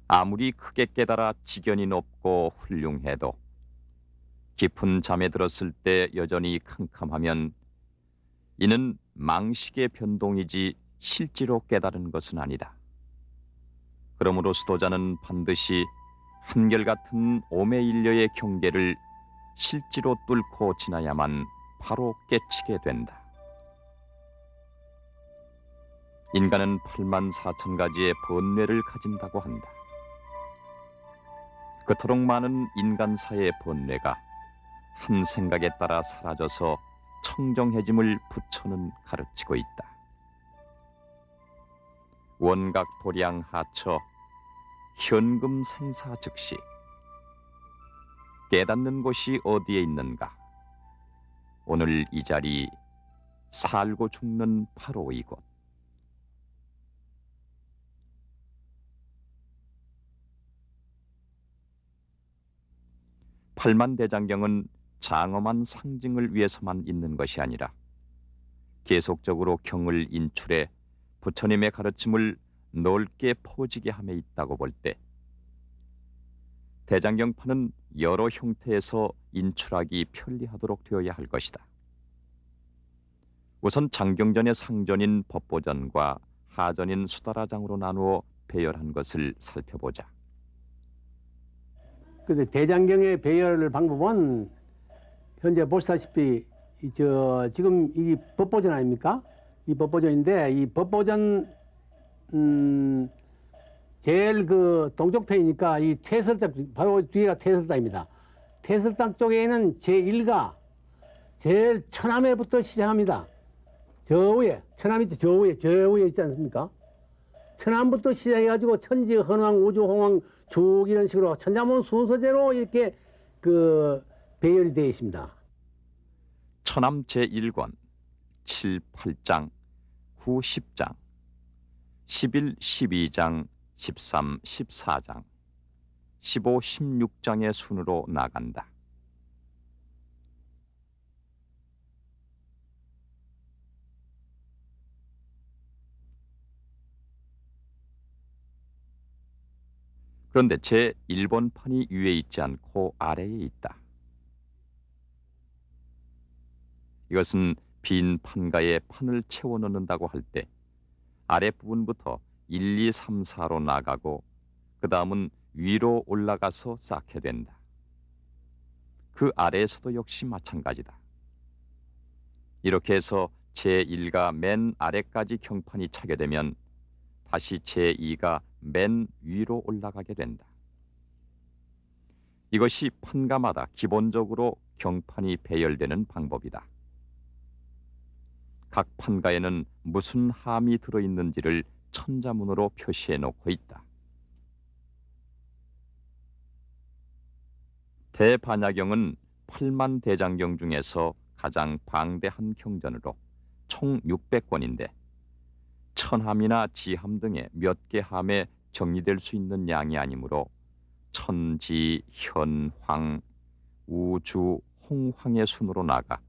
아무리 크게 깨달아 지견이 높고 훌륭해도 깊은 잠에 들었을 때 여전히 캄캄하면 이는 망식의 변동이지 실제로 깨달은 것은 아니다. 그러므로 수도자는 반드시 한결같은 오매일려의 경계를 실제로 뚫고 지나야만 바로 깨치게 된다. 인간은 8만 4천 가지의 번뇌를 가진다고 한다. 그토록 많은 인간사의 번뇌가 한 생각에 따라 사라져서 청정해짐을 부처는 가르치고 있다. 원각 도량 하처 현금 생사 즉시 깨닫는 곳이 어디에 있는가? 오늘 이 자리 살고 죽는 바로 이곳. 팔만대장경은 장엄한 상징을 위해서만 있는 것이 아니라 계속적으로 경을 인출해 부처님의 가르침을 넓게 퍼지게 함에 있다고 볼 때 대장경판은 여러 형태에서 인출하기 편리하도록 되어야 할 것이다. 우선 장경전의 상전인 법보전과 하전인 수다라장으로 나누어 배열한 것을 살펴보자. 근데 대장경의 배열 방법은 현재 보시다시피 지금 이 법보전 아닙니까? 이 법보전인데 이 법보전 제일 그 동쪽편이니까 이 퇴설당 바로 뒤가 퇴설당입니다. 퇴설당 쪽에는 제1가 제일 천암에부터 시작합니다. 저 위에 천암이 저 위에 있지 않습니까? 천암부터 시작해가지고 천지 헌왕 우주 홍왕 쭉 이런 식으로 천자문 순서대로 이렇게 그 배열이 되어 있습니다. 천암 제1권 7, 8장, 후 10장, 11, 12장, 13, 14장, 15, 16장의 순으로 나간다. 그런데 제1번판이 위에 있지 않고 아래에 있다. 이것은 빈 판가에 판을 채워 넣는다고 할 때 아랫부분부터 1, 2, 3, 4로 나가고 그 다음은 위로 올라가서 쌓게 된다. 그 아래에서도 역시 마찬가지다. 이렇게 해서 제1가 맨 아래까지 경판이 차게 되면 다시 제2가 맨 위로 올라가게 된다. 이것이 판가마다 기본적으로 경판이 배열되는 방법이다. 각 판가에는 무슨 함이 들어있는지를 천자문으로 표시해 놓고 있다. 대반야경은 8만 대장경 중에서 가장 방대한 경전으로 총 600권인데 천함이나 지함 등의 몇 개 함에 정리될 수 있는 양이 아니므로 천지, 현, 황, 우주, 홍황의 순으로 나가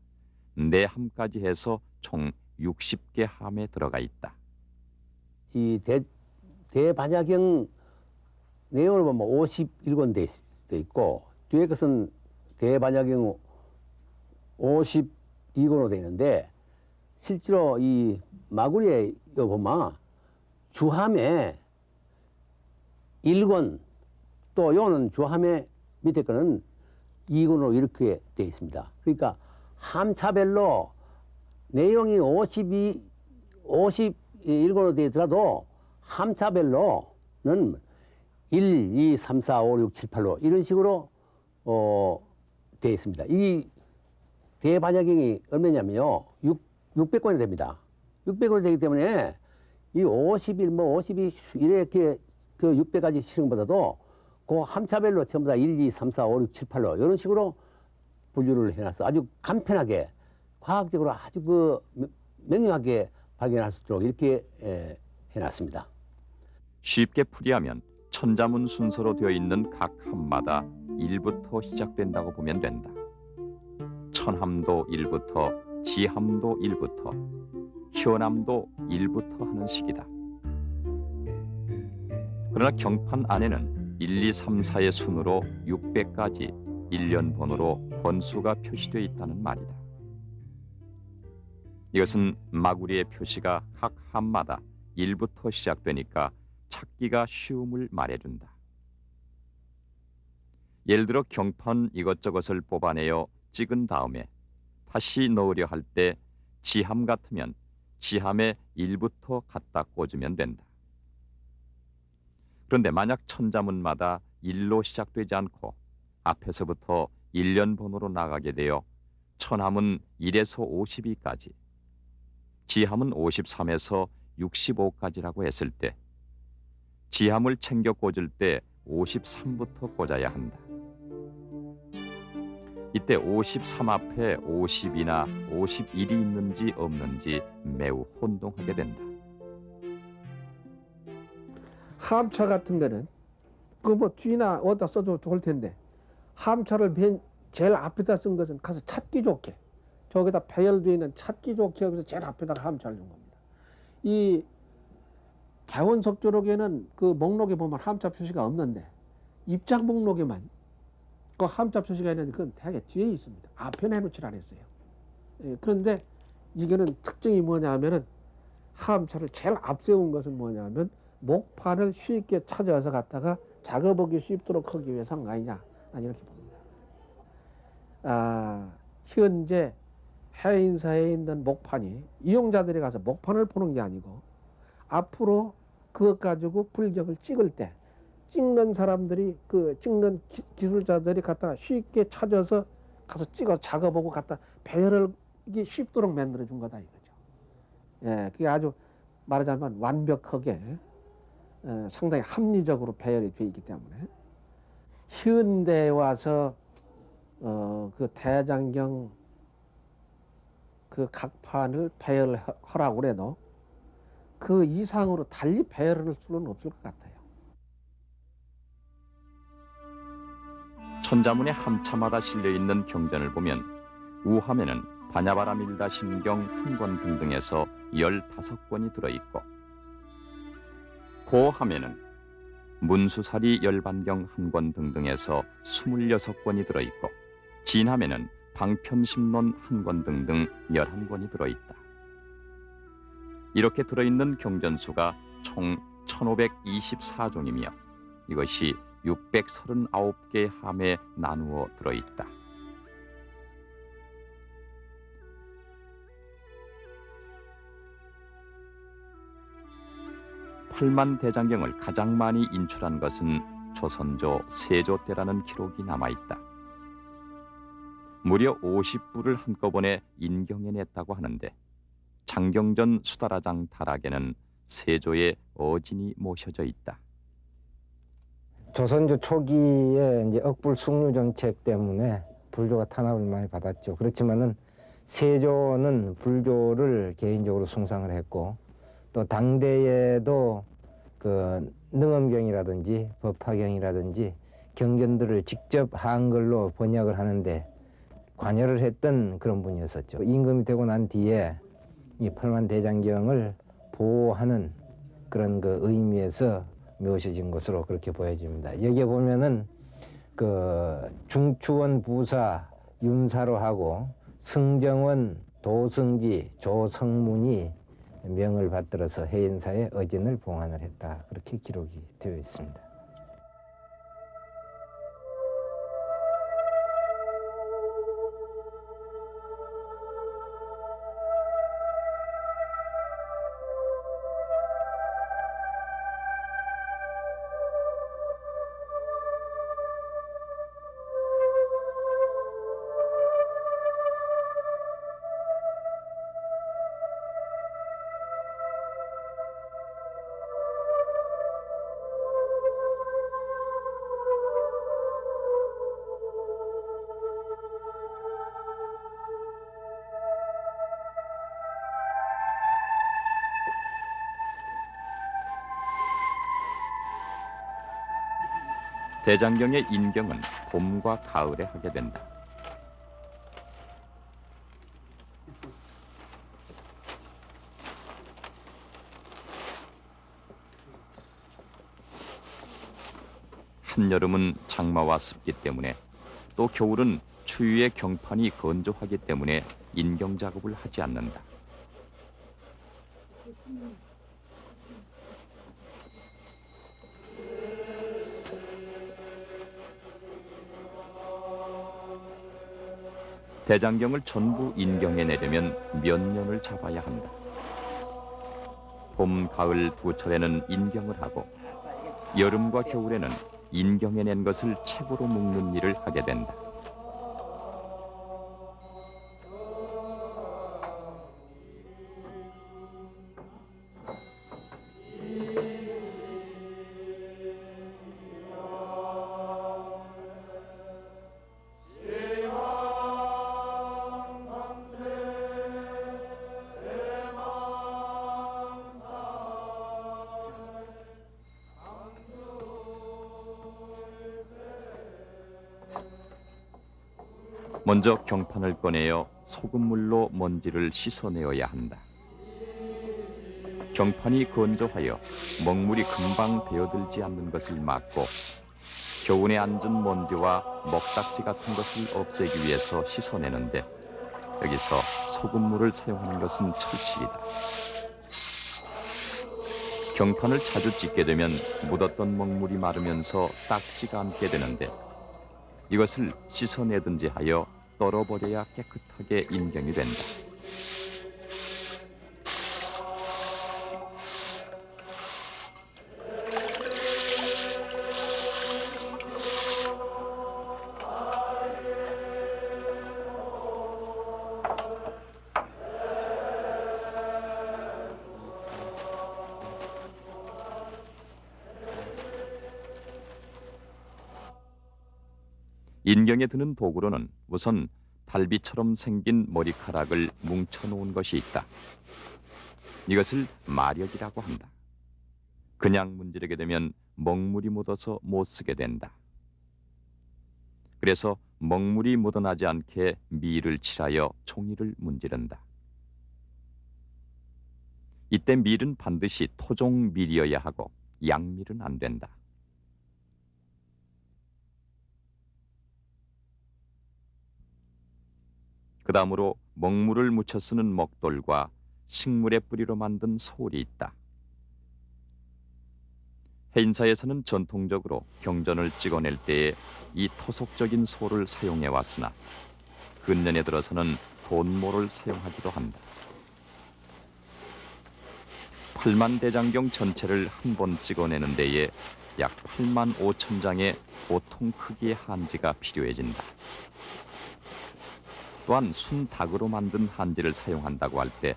내함까지 해서 총 60개 함에 들어가 있다. 이 대반야경 내용을 보면 51권 돼 있고 뒤에 것은 대반야경 52권으로 되어 있는데 실제로 이 마구리에 보면 주함에 1권 또 요는 주함의 밑에 거는 2권으로 이렇게 되어 있습니다. 그러니까 함차별로 내용이 51권으로 되어 있더라도 함차별로는 1, 2, 3, 4, 5, 6, 7, 8로 이런 식으로 되어 있습니다. 이 대반야경이 얼마냐면요 600권이 됩니다. 600권이 되기 때문에 이 51, 52 이렇게 그 600가지 실행보다도 그 함차별로 전부 다 1, 2, 3, 4, 5, 6, 7, 8로 이런 식으로 분류를 해놨어. 아주 간편하게 과학적으로 아주 그 명료하게 발견할 수 있도록 이렇게 해놨습니다. 쉽게 풀이하면 천자문 순서로 되어 있는 각 함마다 1부터 시작된다고 보면 된다. 천함도 1부터, 지함도 1부터, 현함도 1부터 하는 식이다. 그러나 경판 안에는 1, 2, 3, 4의 순으로 600까지 일련 번호로 번수가 표시되어 있다는 말이다. 이것은 마구리의 표시가 각 함마다 1부터 시작되니까 찾기가 쉬움을 말해준다. 예를 들어 경판 이것저것을 뽑아내어 찍은 다음에 다시 넣으려 할 때 지함 같으면 지함에 1부터 갖다 꽂으면 된다. 그런데 만약 천자문마다 1로 시작되지 않고 앞에서부터 일련 번호로 나가게 되어 천함은 1에서 52까지, 지함은 53에서 65까지라고 했을 때 지함을 챙겨 꽂을 때 53부터 꽂아야 한다. 이때 53 앞에 50이나 51이 있는지 없는지 매우 혼동하게 된다. 함차 같은 거는 그 뭐 뒤나 어디다 써도 좋을 텐데 함차를 맨 제일 앞에다 쓴 것은 가서 찾기 좋게 저기다 배열되어 있는 찾기 좋게 여기서 제일 앞에다가 함차를 준 겁니다. 이 대원석조록에는 그 목록에 보면 함차 표시가 없는데 입장 목록에만 그 함차 표시가 있는데 그건 대개 뒤에 있습니다. 앞에 내놓질 않았어요. 예, 그런데 이거는 특징이 뭐냐면은 함차를 제일 앞세운 것은 뭐냐면 목판을 쉽게 찾아서 갖다가 작업하기 쉽도록 하기 위해서 한 거 아니냐, 난 이렇게 봅니다. 현재 해인사에 있는 목판이 이용자들이 가서 목판을 보는 게 아니고 앞으로 그것 가지고 불격을 찍을 때 찍는 사람들이 그 찍는 기술자들이 갖다가 쉽게 찾아서 가서 찍어 작업하고 갖다 배열하기 쉽도록 만들어 준 거다 이거죠. 예, 그게 아주 말하자면 완벽하게 상당히 합리적으로 배열이 되어 있기 때문에 현대에 와서 그 대장경 그 각판을 배열하라고 그래도 그 이상으로 달리 배열할 수는 없을 것 같아요. 천자문의 함차마다 실려있는 경전을 보면 우함에는 바냐바라밀다 심경 한 권 등등에서 15권이 들어있고 고함에는 문수사리 열반경 한 권 등등에서 26권이 들어있고 진함에는 방편심론 한 권 등등 11권이 들어있다. 이렇게 들어있는 경전수가 총 1524종이며 이것이 639개의 함에 나누어 들어있다. 팔만대장경을 가장 많이 인출한 것은 조선조 세조 때라는 기록이 남아있다. 무려 50부를 한꺼번에 인경해냈다고 하는데 장경전 수다라장 다락에는 세조의 어진이 모셔져 있다. 조선조 초기에 이제 억불 숭류 정책 때문에 불교가 탄압을 많이 받았죠. 그렇지만은 세조는 불교를 개인적으로 숭상을 했고 또 당대에도 그 능엄경이라든지 법화경이라든지 경전들을 직접 한글로 번역을 하는데 관여를 했던 그런 분이었었죠. 임금이 되고 난 뒤에 이 팔만대장경을 보호하는 그런 그 의미에서 묘시진 것으로 그렇게 보여집니다. 여기에 보면은 그 중추원 부사 윤사로하고 승정원 도승지 조성문이 명을 받들어서 해인사의 어진을 봉안을 했다. 그렇게 기록이 되어 있습니다. 대장경의 인경은 봄과 가을에 하게 된다. 한여름은 장마와 습기 때문에 또 겨울은 추위에 경판이 건조하기 때문에 인경 작업을 하지 않는다. 대장경을 전부 인경해 내려면 몇 년을 잡아야 한다. 봄, 가을 두 철에는 인경을 하고 여름과 겨울에는 인경해 낸 것을 책으로 묶는 일을 하게 된다. 먼저 경판을 꺼내어 소금물로 먼지를 씻어내어야 한다. 경판이 건조하여 먹물이 금방 배어들지 않는 것을 막고 겨운에 앉은 먼지와 먹닥지 같은 것을 없애기 위해서 씻어내는데 여기서 소금물을 사용하는 것은 철칙이다. 경판을 자주 찢게 되면 묻었던 먹물이 마르면서 딱지가 않게 되는데 이것을 씻어내든지 하여 떨어버려야 깨끗하게 인경이 된다. 인경에 드는 도구로는 우선 달비처럼 생긴 머리카락을 뭉쳐놓은 것이 있다. 이것을 마력이라고 한다. 그냥 문지르게 되면 먹물이 묻어서 못 쓰게 된다. 그래서 먹물이 묻어나지 않게 밀을 칠하여 종이를 문지른다. 이때 밀은 반드시 토종 밀이어야 하고 양밀은 안 된다. 그 다음으로 먹물을 묻혀 쓰는 먹돌과 식물의 뿌리로 만든 소울이 있다. 해인사에서는 전통적으로 경전을 찍어낼 때에 이 토속적인 소를 사용해 왔으나 근년에 들어서는 돈모를 사용하기도 한다. 8만 대장경 전체를 한 번 찍어내는 데에 약 8만 5천 장의 보통 크기의 한지가 필요해진다. 또한 순닭으로 만든 한지를 사용한다고 할 때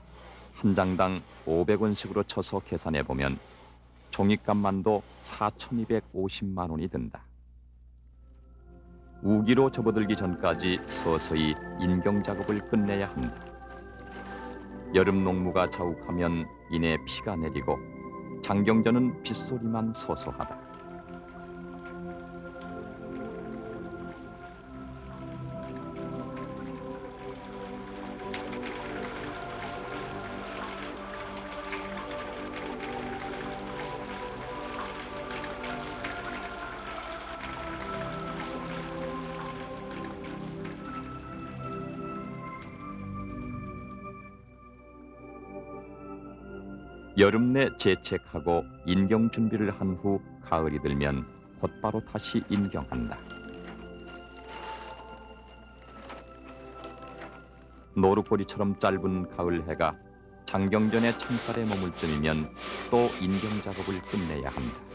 한 장당 500원씩으로 쳐서 계산해 보면 종이값만도 4,250만 원이 든다. 우기로 접어들기 전까지 서서히 인경 작업을 끝내야 한다. 여름 농무가 자욱하면 이내 비가 내리고 장경전은 빗소리만 소소하다. 여름 내 재책하고 인경 준비를 한 후 가을이 들면 곧바로 다시 인경한다. 노루꼬리처럼 짧은 가을 해가 장경전의 창살에 머물 쯤이면 또 인경 작업을 끝내야 한다.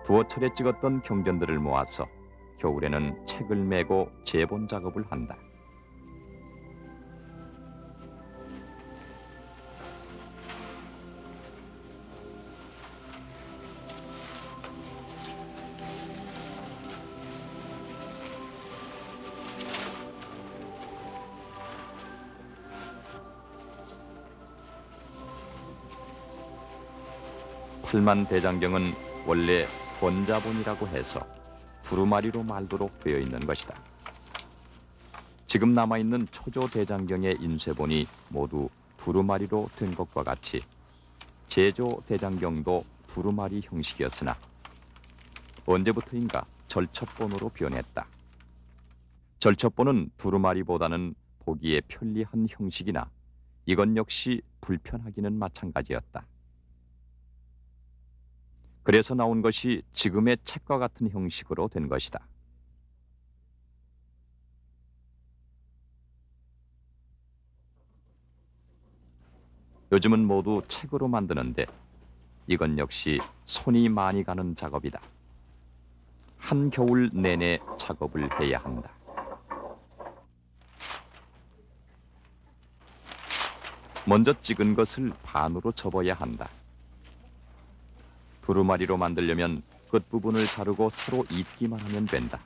두어 차례 찍었던 경전들을 모아서 겨울에는 책을 메고 재본 작업을 한다. 팔만 대장경은 원래 권자본이라고 해서 두루마리로 말도록 되어 있는 것이다. 지금 남아있는 초조대장경의 인쇄본이 모두 두루마리로 된 것과 같이 제조대장경도 두루마리 형식이었으나 언제부터인가 절첩본으로 변했다. 절첩본은 두루마리보다는 보기에 편리한 형식이나 이것 역시 불편하기는 마찬가지였다. 그래서 나온 것이 지금의 책과 같은 형식으로 된 것이다. 요즘은 모두 책으로 만드는데 이건 역시 손이 많이 가는 작업이다. 한겨울 내내 작업을 해야 한다. 먼저 찍은 것을 반으로 접어야 한다. 두루마리로 만들려면 끝부분을 자르고 서로 잇기만 하면 된다.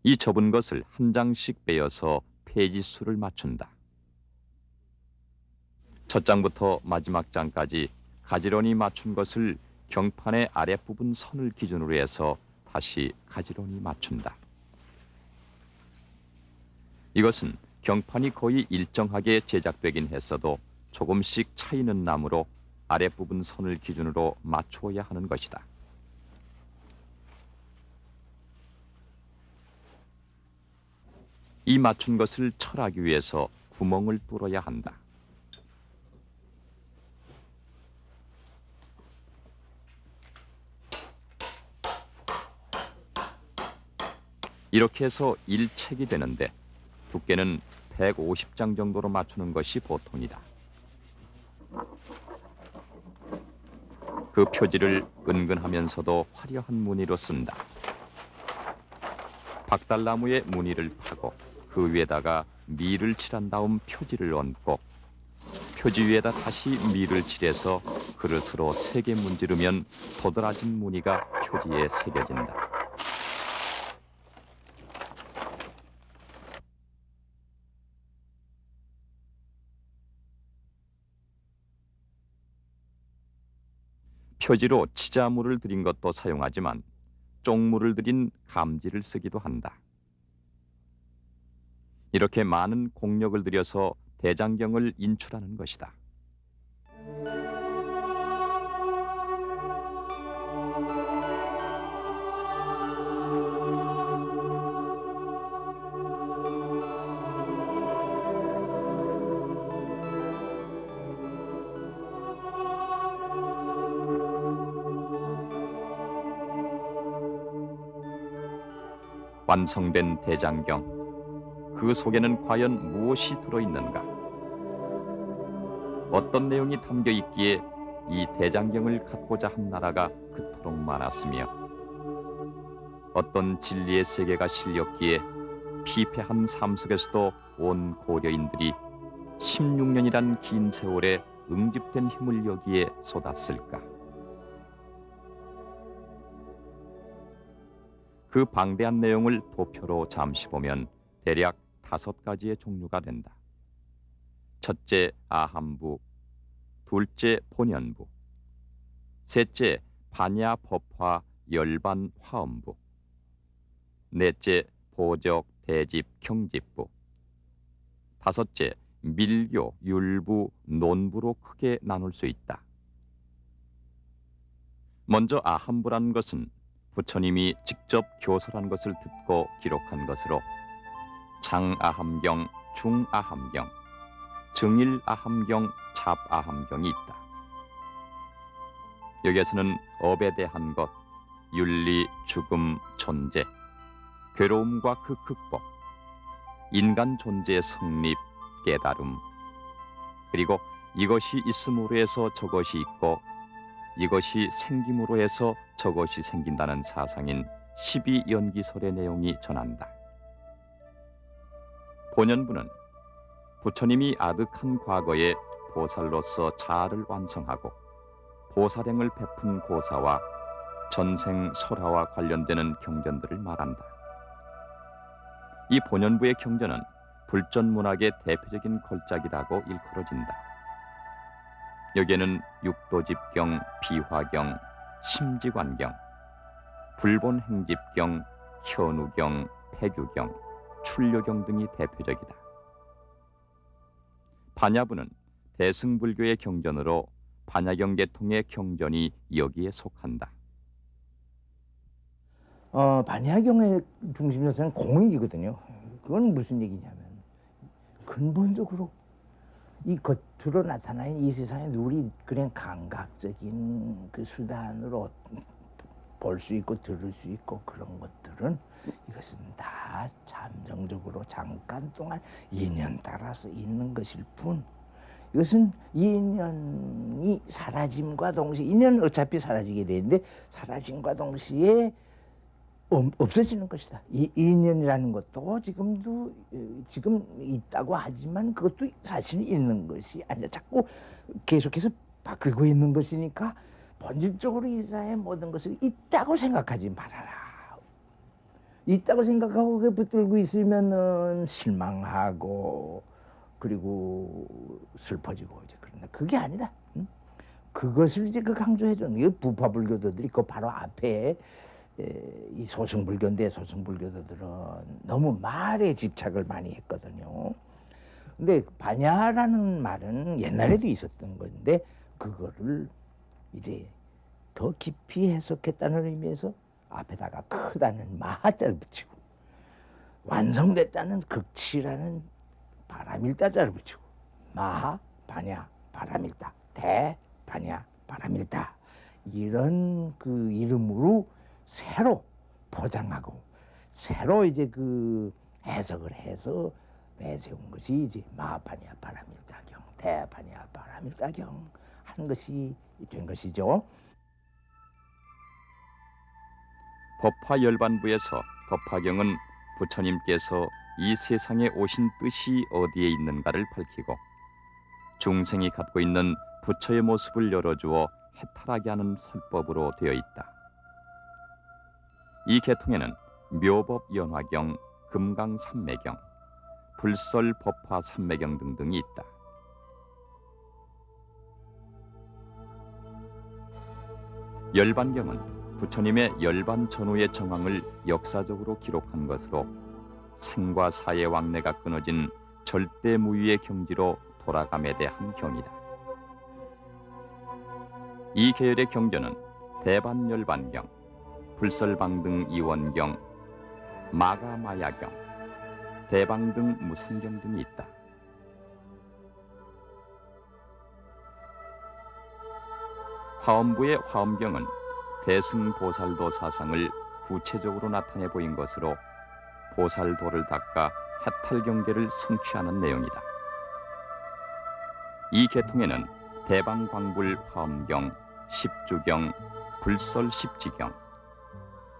이 접은 것을 한 장씩 빼어서 페이지 수를 맞춘다. 첫 장부터 마지막 장까지 가지런히 맞춘 것을 경판의 아랫부분 선을 기준으로 해서 다시 가지런히 맞춘다. 이것은 경판이 거의 일정하게 제작되긴 했어도 조금씩 차이는 나므로 아랫부분 선을 기준으로 맞추어야 하는 것이다. 이 맞춘 것을 철하기 위해서 구멍을 뚫어야 한다. 이렇게 해서 1책이 되는데 두께는 150장 정도로 맞추는 것이 보통이다. 그 표지를 은근하면서도 화려한 무늬로 쓴다. 박달나무에 무늬를 파고 그 위에다가 밀을 칠한 다음 표지를 얹고 표지 위에다 다시 밀을 칠해서 그릇으로 세게 문지르면 도드라진 무늬가 표지에 새겨진다. 표지로 치자물을 들인 것도 사용하지만 쪽물을 들인 감지를 쓰기도 한다. 이렇게 많은 공력을 들여서 대장경을 인출하는 것이다. 완성된 대장경, 그 속에는 과연 무엇이 들어있는가? 어떤 내용이 담겨 있기에 이 대장경을 갖고자 한 나라가 그토록 많았으며 어떤 진리의 세계가 실렸기에 피폐한 삶 속에서도 온 고려인들이 16년이란 긴 세월에 응집된 힘을 여기에 쏟았을까? 그 방대한 내용을 도표로 잠시 보면 대략 5가지의 종류가 된다. 첫째 아함부, 둘째 본연부, 셋째 반야 법화 열반 화엄부, 넷째 보적 대집 경집부, 다섯째 밀교 율부 논부로 크게 나눌 수 있다. 먼저 아함부라는 것은 부처님이 직접 교설한 것을 듣고 기록한 것으로 장아함경, 중아함경, 증일아함경, 잡아함경이 있다. 여기에서는 업에 대한 것, 윤리, 죽음, 존재, 괴로움과 그 극복, 인간 존재의 성립, 깨달음, 그리고 이것이 있음으로 해서 저것이 있고 이것이 생김으로 해서 저것이 생긴다는 사상인 12연기설의 내용이 전한다. 본연부는 부처님이 아득한 과거에 보살로서 자아를 완성하고 보살행을 베푼 고사와 전생 설화와 관련되는 경전들을 말한다. 이 본연부의 경전은 불전문학의 대표적인 걸작이라고 일컬어진다. 여기에는 육도집경, 비화경, 심지관경, 불본 행집경, 현우경, 폐규경, 출료경 등이 대표적이다. 반야부는 대승불교의 경전으로 반야경 계통의 경전이 여기에 속한다. 반야경의 중심 자세는 공익이거든요. 그건 무슨 얘기냐면 근본적으로 이 겉으로 나타나는 이 세상에 우리 그냥 감각적인 그 수단으로 볼 수 있고 들을 수 있고 그런 것들은 이것은 다 잠정적으로 잠깐 동안 인연 따라서 있는 것일 뿐, 이것은 인연이 사라짐과 동시에, 인연은 어차피 사라지게 되는데 사라짐과 동시에 없어지는 것이다. 이 인연이라는 것도 지금 있다고 하지만 그것도 사실은 있는 것이 아니라 자꾸 계속해서 바뀌고 있는 것이니까 본질적으로 이 사회의 모든 것을 있다고 생각하지 말아라. 있다고 생각하고 그게 붙들고 있으면은 실망하고 그리고 슬퍼지고 이제 그런다. 그게 아니다. 응? 그것을 이제 강조해줘. 이 부파불교도들이 그 바로 앞에 이 소승불교인데, 소승불교도들은 너무 말에 집착을 많이 했거든요. 근데 반야라는 말은 옛날에도 있었던 건데 그거를 이제 더 깊이 해석했다는 의미에서 앞에다가 크다는 마자를 붙이고 완성됐다는 극치라는 바람일다자를 붙이고 마, 반야, 바람일다, 대, 반야, 바람일다, 이런 그 이름으로 새로 포장하고 새로 이제 그 해석을 해서 내세운 것이 이제 마반야 바람일다경, 대반야 바람일다경 하는 것이 된 것이죠. 법화열반부에서 법화경은 부처님께서 이 세상에 오신 뜻이 어디에 있는가를 밝히고 중생이 갖고 있는 부처의 모습을 열어주어 해탈하게 하는 설법으로 되어 있다. 이 계통에는 묘법 연화경, 금강 삼매경, 불설 법화 삼매경 등등이 있다. 열반경은 부처님의 열반 전후의 정황을 역사적으로 기록한 것으로 생과 사의 왕래가 끊어진 절대무위의 경지로 돌아감에 대한 경이다. 이 계열의 경전은 대반열반경, 불설방등 이원경, 마가마야경, 대방등 무상경 등이 있다. 화엄부의 화엄경은 대승보살도 사상을 구체적으로 나타내 보인 것으로 보살도를 닦아 해탈 경계를 성취하는 내용이다. 이 계통에는 대방광불 화엄경, 십주경, 불설 십지경,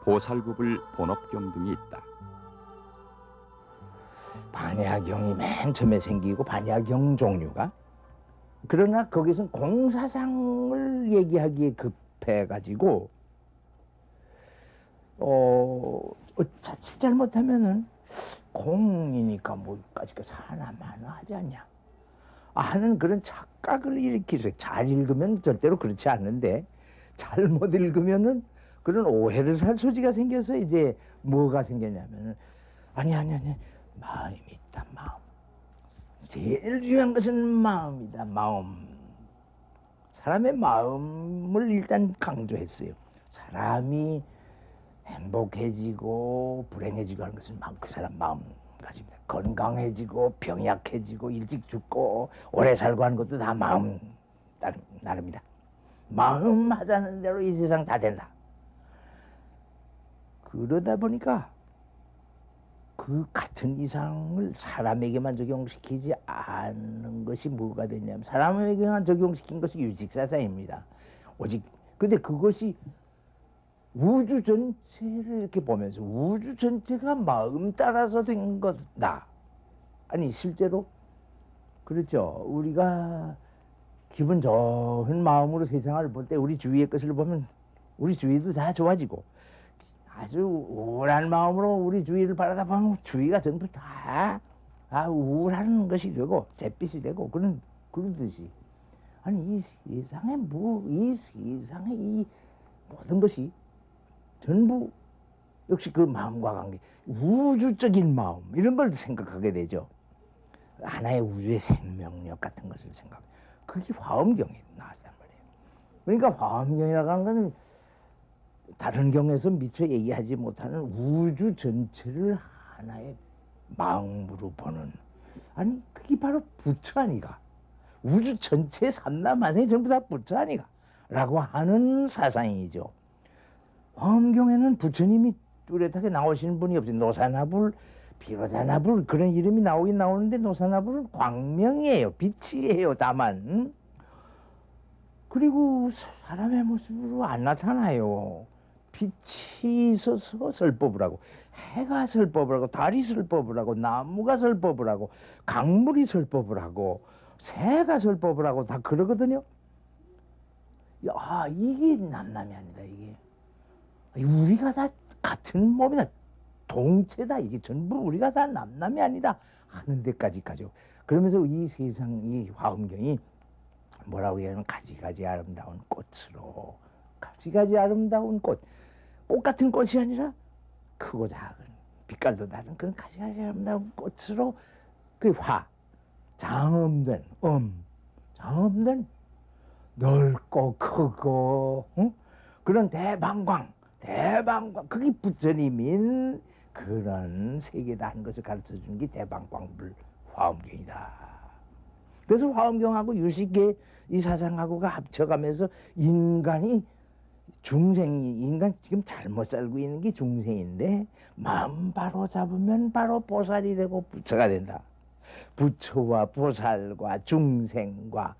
보살구불 본업경 등이 있다. 반야경이 맨 처음에 생기고 반야경 종류가, 그러나 거기서는 공사상을 얘기하기에 급해가지고 자칫 잘못하면은 공이니까 뭐까지 하나마나 하지 않냐 하는 그런 착각을 일으키죠. 잘 읽으면 절대로 그렇지 않은데 잘못 읽으면은 그런 오해를 살 소지가 생겨서 이제 뭐가 생겼냐면은 아니 마음이 있다. 마음. 제일 중요한 것은 마음이다. 마음. 사람의 마음을 일단 강조했어요. 사람이 행복해지고 불행해지고 하는 것은 그 사람 마음가짐이다. 건강해지고 병약해지고 일찍 죽고 오래 살고 하는 것도 다 마음 나름이다. 마음 하자는 대로 이 세상 다 된다. 그러다 보니까 그 같은 이상을 사람에게만 적용시키지 않는 것이 뭐가 되냐면, 사람에게만 적용시킨 것이 유직사상입니다. 오직 근데 그것이 우주 전체를 이렇게 보면서 우주 전체가 마음 따라서 된 거다. 아니 실제로 그렇죠. 우리가 기분 좋은 마음으로 세상을 볼 때 우리 주위의 것을 보면 우리 주위도 다 좋아지고, 아주 우울한 마음으로 우리 주위를 바라다 보면 주위가 전부 다 우울한 것이 되고 잿빛이 되고 그런 듯이, 아니 이 세상에 이 모든 것이 전부 역시 그 마음과 관계, 우주적인 마음 이런 걸 생각하게 되죠. 하나의 우주의 생명력 같은 것을 생각. 그게 화엄경에 나왔단 말이에요. 그러니까 화엄경이라고 하는 것은 다른 경에서 미처 얘기하지 못하는 우주 전체를 하나의 마음으로 보는, 아니 그게 바로 부처 아니가. 우주 전체 삼라만상이 전부 다 부처 아니가 라고 하는 사상이죠. 화엄경에는 부처님이 뚜렷하게 나오시는 분이 없어요. 노사나불, 비로자나불 그런 이름이 나오긴 나오는데 노사나불은 광명이에요. 빛이에요. 다만 그리고 사람의 모습으로 안 나타나요. 빛이 있어서 설법을 하고, 해가 설법을 하고, 달이 설법을 하고, 나무가 설법을 하고, 강물이 설법을 하고, 새가 설법을 하고 다 그러거든요. 야, 이게 남남이 아니다. 이게 우리가 다 같은 몸이다. 동체다. 이게 전부 우리가 다 남남이 아니다 하는 데까지 가죠. 그러면서 이 세상, 이 화엄경이 뭐라고 얘기하면 가지가지 아름다운 꽃으로, 가지가지 아름다운 꽃, 꽃 같은 꽃이 아니라 크고 작은 빛깔도 다른 그런 가지가지 아름다운 꽃으로 그 장엄된 장엄된 넓고 크고 그런 대방광 그게 부처님인 그런 세계다 하는 것을 가르쳐주는 게 대방광불 화엄경이다. 그래서 화엄경하고 유식계 이 사상하고가 합쳐가면서 인간 지금 잘못 살고 있는 게 중생인데 마음 바로 잡으면 바로 보살이 되고 부처가 된다. 부처와 보살과 중생과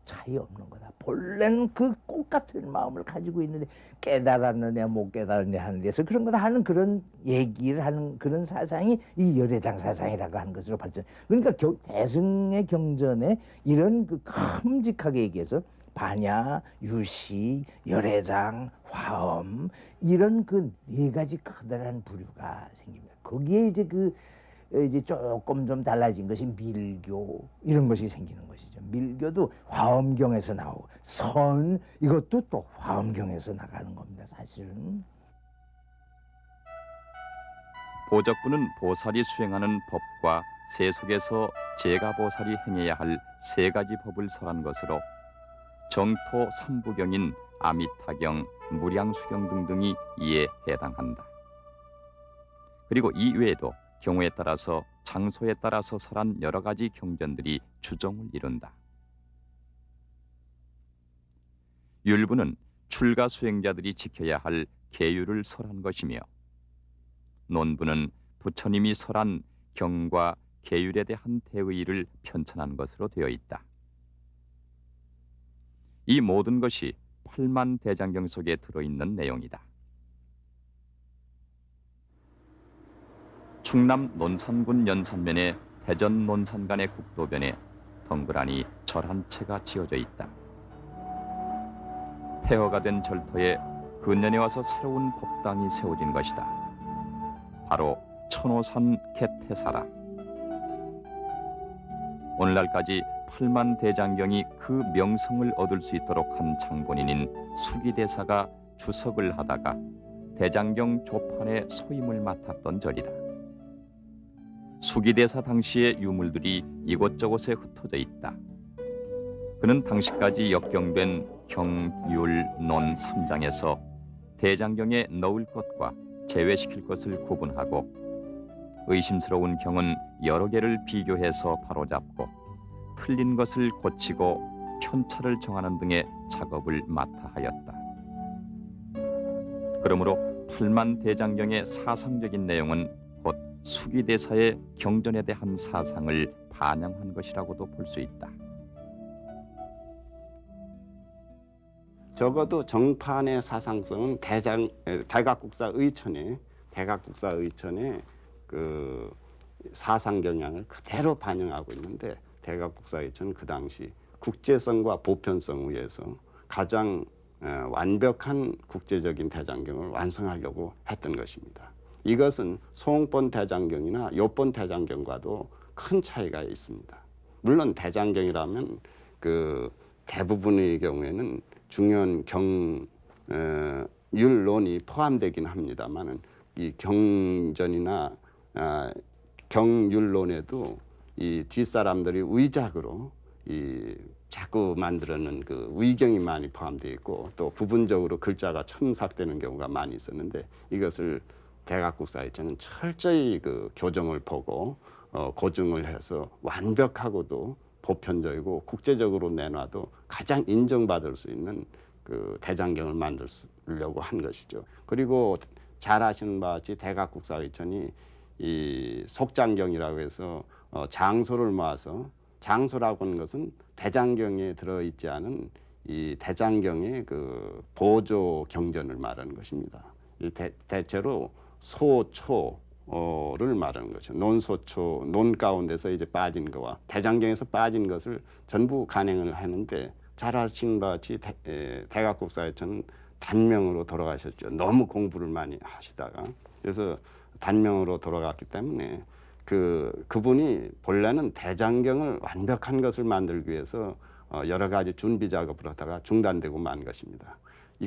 차이 없는 거다. 본래는 그 꽃 같은 마음을 가지고 있는데 깨달았느냐 못 깨달았느냐 하는 데서 그런 거다 하는 그런 얘기를 하는 그런 사상이 이 열애장 사상이라고 하는 것으로 발전. 그러니까 대승의 경전에 이런 그 큼직하게 얘기해서 반야, 유시, 열애장, 화엄 이런 그 네 가지 커다란 부류가 생깁니다. 거기에 이제 조금 좀 달라진 것이 밀교 이런 것이 생기는 것이죠. 밀교도 화엄경에서 나오고 선 이것도 또 화엄경에서 나가는 겁니다. 사실은. 보적부는 보살이 수행하는 법과 세속에서 제가보살이 행해야 할 세 가지 법을 설한 것으로 정토 삼부경인 아미타경, 무량수경 등등이 이에 해당한다. 그리고 이 외에도 경우에 따라서 장소에 따라서 설한 여러 가지 경전들이 주종을 이룬다. 율부는 출가 수행자들이 지켜야 할 계율을 설한 것이며, 논부는 부처님이 설한 경과 계율에 대한 대의를 편찬한 것으로 되어 있다. 이 모든 것이 8만 대장경 속에 들어있는 내용이다. 충남 논산군 연산면의 대전 논산 간의 국도변에 덩그러니 절 한 채가 지어져 있다. 폐허가 된 절터에 근년에 와서 새로운 법당이 세워진 것이다. 바로 천호산 개태사라. 오늘날까지 8만 대장경이 그 명성을 얻을 수 있도록 한 장본인인 수기대사가 주석을 하다가 대장경 조판의 소임을 맡았던 절이다. 수기대사 당시의 유물들이 이곳저곳에 흩어져 있다. 그는 당시까지 역경된 경, 율, 논 3장에서 대장경에 넣을 것과 제외시킬 것을 구분하고 의심스러운 경은 여러 개를 비교해서 바로잡고 틀린 것을 고치고 편차를 정하는 등의 작업을 맡아 하였다. 그러므로 8만 대장경의 사상적인 내용은 곧 수기대사의 경전에 대한 사상을 반영한 것이라고도 볼 수 있다. 적어도 정판의 사상성은 대각국사 의천의 그 사상 경향을 그대로 반영하고 있는데, 대각국사 의천은 그 당시 국제성과 보편성 위에서 가장 완벽한 국제적인 대장경을 완성하려고 했던 것입니다. 이것은 소홍본 대장경이나 요본 대장경과도 큰 차이가 있습니다. 물론 대장경이라면 그 대부분의 경우에는 중요한 율론이 포함되긴 합니다만은 이 경전이나 경율론에도 이 뒷사람들이 의작으로 이 자꾸 만들어낸 그 의경이 많이 포함되어 있고 또 부분적으로 글자가 첨삭되는 경우가 많이 있었는데 이것을 대각국사에서는 철저히 그 교정을 보고 고증을 해서 완벽하고도 보편적이고 국제적으로 내놔도 가장 인정받을 수 있는 그 대장경을 만들려고 한 것이죠. 그리고 잘 아시는 바와 같이 대각국사의천이 이 속장경이라고 해서 장소를 모아서 장소라고 하는 것은 대장경에 들어있지 않은 이 대장경의 그 보조 경전을 말하는 것입니다. 이 대체로 소초를 말하는 거죠. 논소초, 논 가운데서 이제 빠진 거와 대장경에서 빠진 것을 전부 간행을 하는데 잘 아시는 바와 같이 대각국사에서는 단명으로 돌아가셨죠. 너무 공부를 많이 하시다가 그래서 단명으로 돌아갔기 때문에 그분이 본래는 대장경을 완벽한 것을 만들기 위해서 여러 가지 준비 작업을 하다가 중단되고 만 것입니다.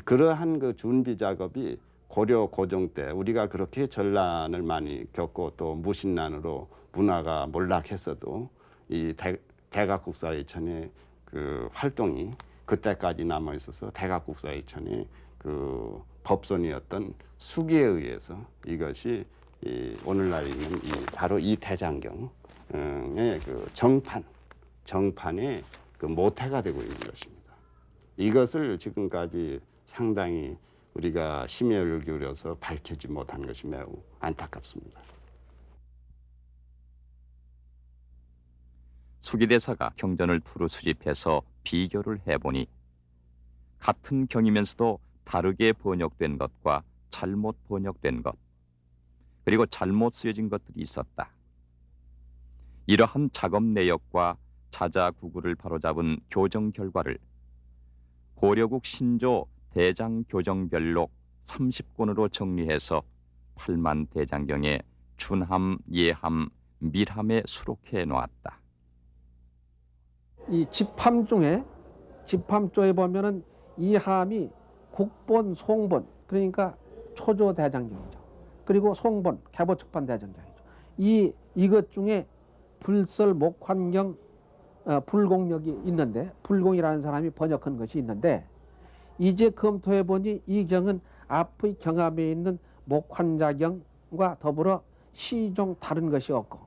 그러한 그 준비 작업이 고려 고종 때 우리가 그렇게 전란을 많이 겪고 또 무신난으로 문화가 몰락했어도 이 대각국사의천의 그 활동이 그때까지 남아 있어서 대각국사의천의 그 법손이었던 수기에 의해서 이것이 오늘날 있는 바로 이 대장경의 그 정판의 그 모태가 되고 있는 것입니다. 이것을 지금까지 상당히 우리가 심혈을 기울여서 밝히지 못한 것이 매우 안타깝습니다. 수기대사가 경전을 두루 수집해서 비교를 해보니 같은 경이면서도 다르게 번역된 것과 잘못 번역된 것, 그리고 잘못 쓰여진 것들이 있었다. 이러한 작업 내역과 자자구구를 바로잡은 교정 결과를 고려국 신조 대장교정별록 30권으로 정리해서 8만 대장경에 준함, 예함, 밀함에 수록해 놓았다. 이 집함 중에 집함조에 보면은 이 함이 국본, 송본, 그러니까 초조 대장경이죠. 그리고 송본, 개보측판 대장경이죠. 이것 중에 불설, 목환경, 불공력이 있는데 불공이라는 사람이 번역한 것이 있는데 이제 검토해 보니 이 경은 앞의 경함에 있는 목환자경과 더불어 시종 다른 것이 없고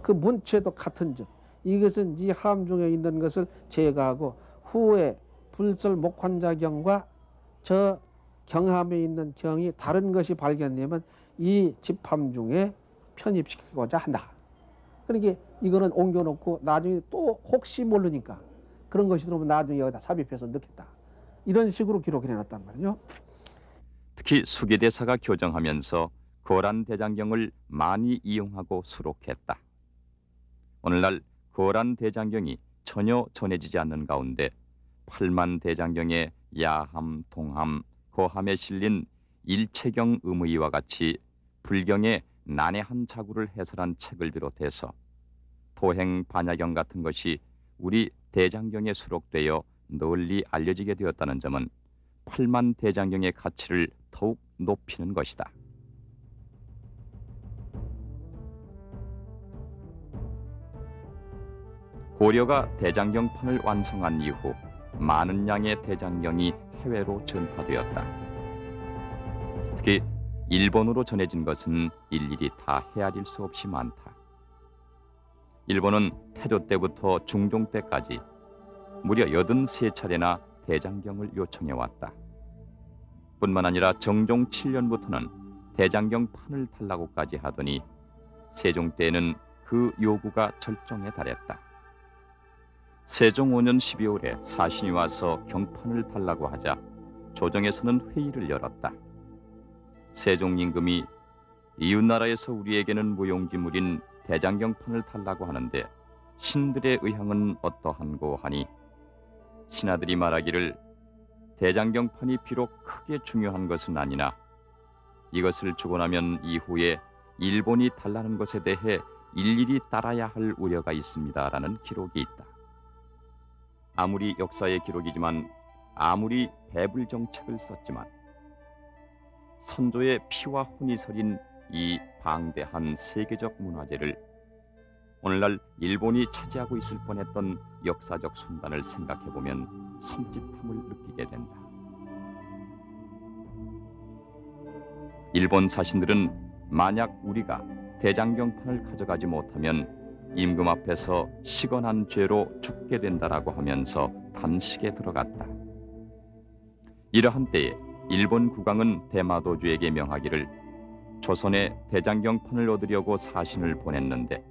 그 문체도 같은 점 이것은 이 함 중에 있는 것을 제거하고 후에 불설 목환자경과 저 경함에 있는 경이 다른 것이 발견되면 이 집함 중에 편입시키고자 한다. 그러니까 이거는 옮겨놓고 나중에 또 혹시 모르니까 그런 것이 들어오면 나중에 여기다 삽입해서 넣겠다. 이런 식으로 기록을 해놨단 말이죠. 특히 수기대사가 교정하면서 거란 대장경을 많이 이용하고 수록했다. 오늘날 거란 대장경이 전혀 전해지지 않는 가운데 8만 대장경의 야함, 동함, 거함에 실린 일체경 음의와 같이 불경의 난해한 자구를 해설한 책을 비롯해서 토행 반야경 같은 것이 우리 대장경에 수록되어 널리 알려지게 되었다는 점은 8만 대장경의 가치를 더욱 높이는 것이다. 고려가 대장경판을 완성한 이후 많은 양의 대장경이 해외로 전파되었다. 특히 일본으로 전해진 것은 일일이 다 헤아릴 수 없이 많다. 일본은 태조 때부터 중종 때까지 무려 83차례나 대장경을 요청해왔다. 뿐만 아니라 정종 7년부터는 대장경판을 달라고까지 하더니 세종 때에는 그 요구가 절정에 달했다. 세종 5년 12월에 사신이 와서 경판을 달라고 하자 조정에서는 회의를 열었다. 세종 임금이 이웃나라에서 우리에게는 무용지물인 대장경판을 달라고 하는데 신들의 의향은 어떠한고 하니 신하들이 말하기를 대장경판이 비록 크게 중요한 것은 아니나 이것을 주고 나면 이후에 일본이 달라는 것에 대해 일일이 따라야 할 우려가 있습니다라는 기록이 있다. 아무리 역사의 기록이지만 아무리 배불 정책을 썼지만 선조의 피와 혼이 서린 이 방대한 세계적 문화재를 오늘날 일본이 차지하고 있을 뻔했던 역사적 순간을 생각해보면 섬찟함을 느끼게 된다. 일본 사신들은 만약 우리가 대장경판을 가져가지 못하면 임금 앞에서 시건한 죄로 죽게 된다라고 하면서 단식에 들어갔다. 이러한 때에 일본 국왕은 대마도주에게 명하기를 조선에 대장경판을 얻으려고 사신을 보냈는데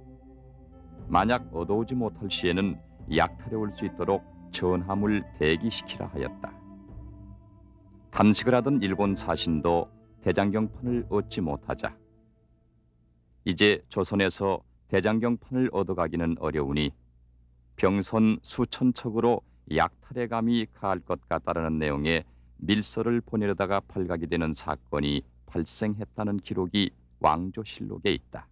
만약 얻어오지 못할 시에는 약탈해 올 수 있도록 전함을 대기시키라 하였다. 단식을 하던 일본 사신도 대장경판을 얻지 못하자 이제 조선에서 대장경판을 얻어가기는 어려우니 병선 수천 척으로 약탈의 감이 가할 것 같다라는 내용의 밀서를 보내려다가 발각이 되는 사건이 발생했다는 기록이 왕조실록에 있다.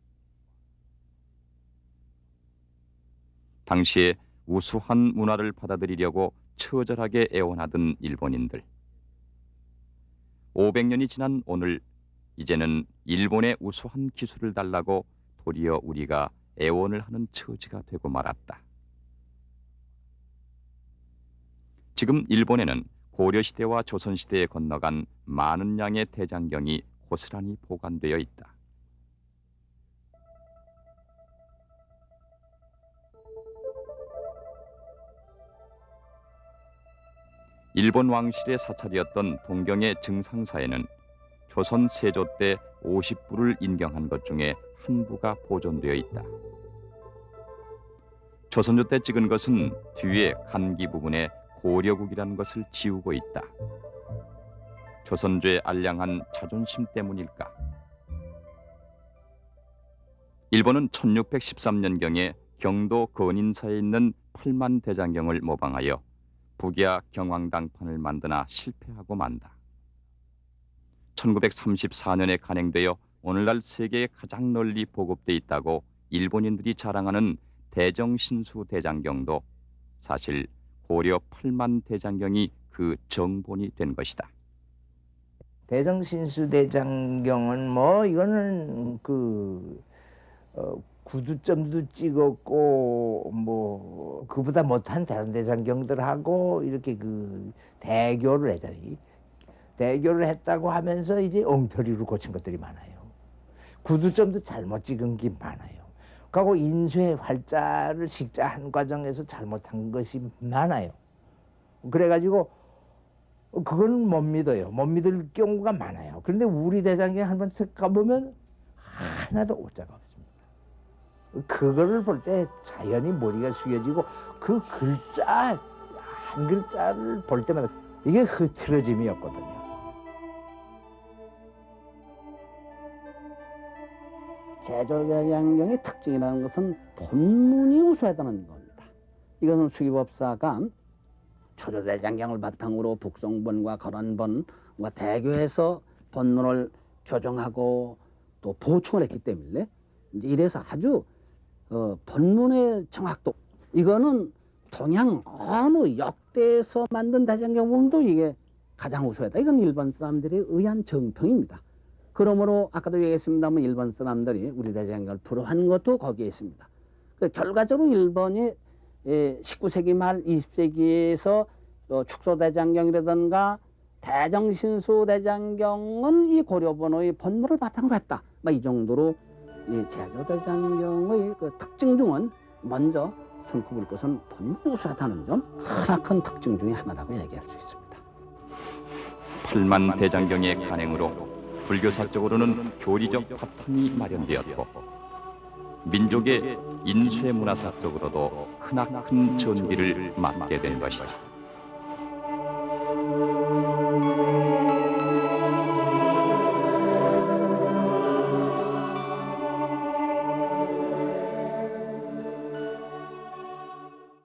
당시에 우수한 문화를 받아들이려고 처절하게 애원하던 일본인들. 500년이 지난 오늘 이제는 일본의 우수한 기술을 달라고 도리어 우리가 애원을 하는 처지가 되고 말았다. 지금 일본에는 고려시대와 조선시대에 건너간 많은 양의 대장경이 고스란히 보관되어 있다. 일본 왕실의 사찰이었던 동경의 증상사에는 조선 세조 때 50부를 인경한 것 중에 한 부가 보존되어 있다. 조선조 때 찍은 것은 뒤에 간기 부분에 고려국이라는 것을 지우고 있다. 조선조의 알량한 자존심 때문일까? 일본은 1613년경에 경도 건인사에 있는 8만 대장경을 모방하여 북야 경왕당판을 만드나 실패하고 만다. 1934년에 간행되어 오늘날 세계에 가장 널리 보급돼 있다고 일본인들이 자랑하는 대정신수 대장경도 사실 고려 8만 대장경이 그 정본이 된 것이다. 대정신수 대장경은 뭐 이거는 구두점도 찍었고 뭐 그보다 못한 다른 대장경들하고 이렇게 대교를 했다니 대교를 했다고 하면서 이제 엉터리로 고친 것들이 많아요. 구두점도 잘못 찍은 게 많아요. 그리고 인쇄 활자를 식자한 과정에서 잘못한 것이 많아요. 그래가지고 그건 못 믿어요. 못 믿을 경우가 많아요. 그런데 우리 대장경 한번 쓱 가보면 하나도 오자가 없습니다. 그거를 볼 때 자연히 머리가 숙여지고 그 글자 한 글자를 볼 때마다 이게 흐트러짐이 없거든요. 제조대장경의 특징이라는 것은 본문이 우수하다는 겁니다. 이것은 수기법사가 초조대장경을 바탕으로 북송본과 거란본과 대교해서 본문을 교정하고 또 보충을 했기 때문에 이래서 아주 본문의 정확도 이거는 동양 어느 역대에서 만든 대장경본도 이게 가장 우수하다. 이건 일본 사람들의 의한 정평입니다. 그러므로 아까도 얘기했습니다만 일본 사람들이 우리 대장경을 불허한 것도 거기에 있습니다. 결과적으로 일본이 19세기 말 20세기에서 축소대장경이라든가 대정신수 대장경은 이 고려본의 본문을 바탕으로 했다. 이 정도로 이 제조대장경의 그 특징 중은 먼저 손꼽을 것은 본문이 우수하다는 점 크나큰 특징 중에 하나라고 얘기할 수 있습니다. 8만 대장경의 간행으로 불교사적으로는 교리적 바탕이 마련되었고 민족의 인쇄문화사적으로도 크나큰 전기를 맞게 된 것이다.